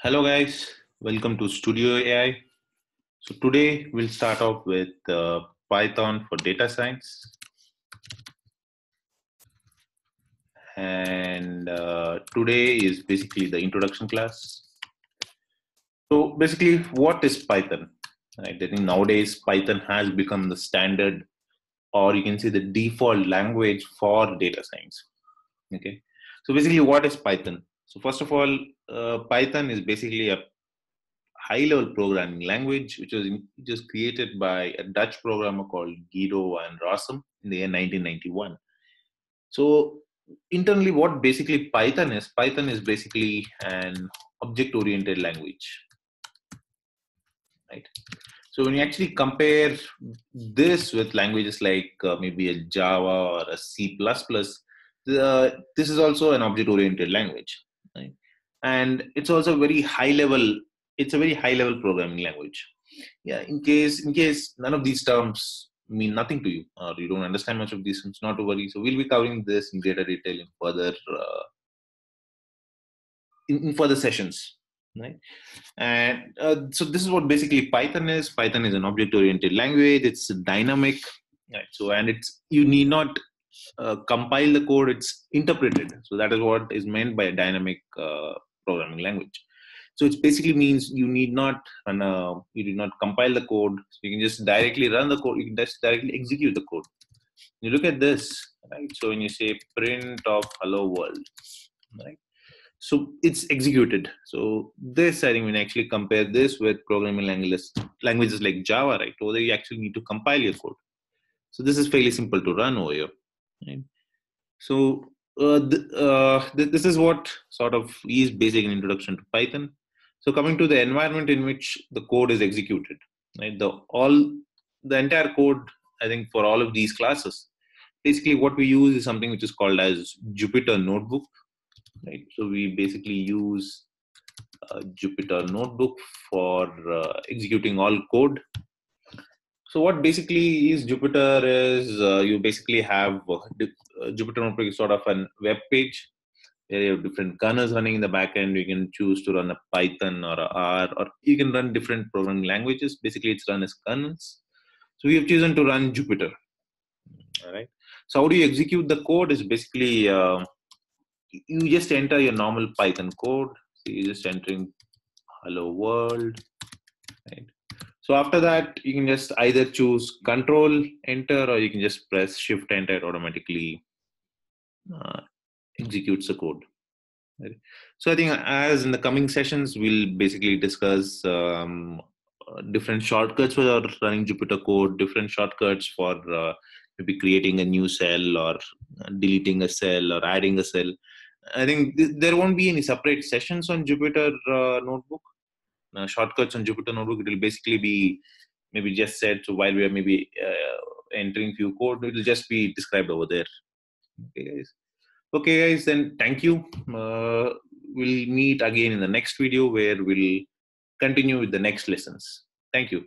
Hello guys, welcome to Studio AI. So today we'll start off with Python for data science, and today is basically the introduction class. So basically, what is Python? Right, I think nowadays Python has become the standard, or you can say the default language for data science. Okay, so basically, what is Python? So first of all, Python is basically a high-level programming language, which was created by a Dutch programmer called Guido and Rossum in the year 1991. So internally, what basically Python is basically an object-oriented language, right? So when you actually compare this with languages like maybe a Java or a C++, this is also an object-oriented language, right? And it's also very high level. It's a very high level programming language. Yeah, in case none of these terms mean nothing to you or you don't understand much of these things, not to worry. So we'll be covering this in greater detail in further in further sessions, right? And so this is what basically Python is. Python is an object-oriented language. It's dynamic, right? So and it's you need not compile the code; it's interpreted. So that is what is meant by a dynamic programming language. So it basically means you need not you do not compile the code. So you can just directly run the code. You can just directly execute the code. You look at this, right? So when you say print of hello world, right? So it's executed. So this, I think, when you actually compare this with programming languages like Java, right? Over there, you actually need to compile your code. So this is fairly simple to run over here. Right? So this is what sort of is basic introduction to Python. So coming to the environment in which the code is executed, right? The entire code, I think, for all of these classes, basically what we use is something which is called as Jupyter Notebook, right? So we basically use Jupyter Notebook for executing all code. So what basically is Jupyter is you basically have Jupyter Notebook is sort of a web page where you have different kernels running in the backend. You can choose to run a Python or a R, or you can run different programming languages. Basically, it's run as kernels. So we have chosen to run Jupyter. All right. So how do you execute the code? Is basically you just enter your normal Python code. So you're just entering hello world, right? So after that, you can just either choose Control Enter, or you can just press Shift Enter. It automatically uh, executes the code. Right? So I think as in the coming sessions, we'll basically discuss different shortcuts for running Jupyter code, different shortcuts for maybe creating a new cell or deleting a cell or adding a cell. I think there won't be any separate sessions on Jupyter Notebook. Shortcuts on Jupyter Notebook, it will basically be maybe just said. So while we are maybe entering few code, it will just be described over there. Okay, guys. Okay, guys. Then thank you. We'll meet again in the next video where we'll continue with the next lessons. Thank you.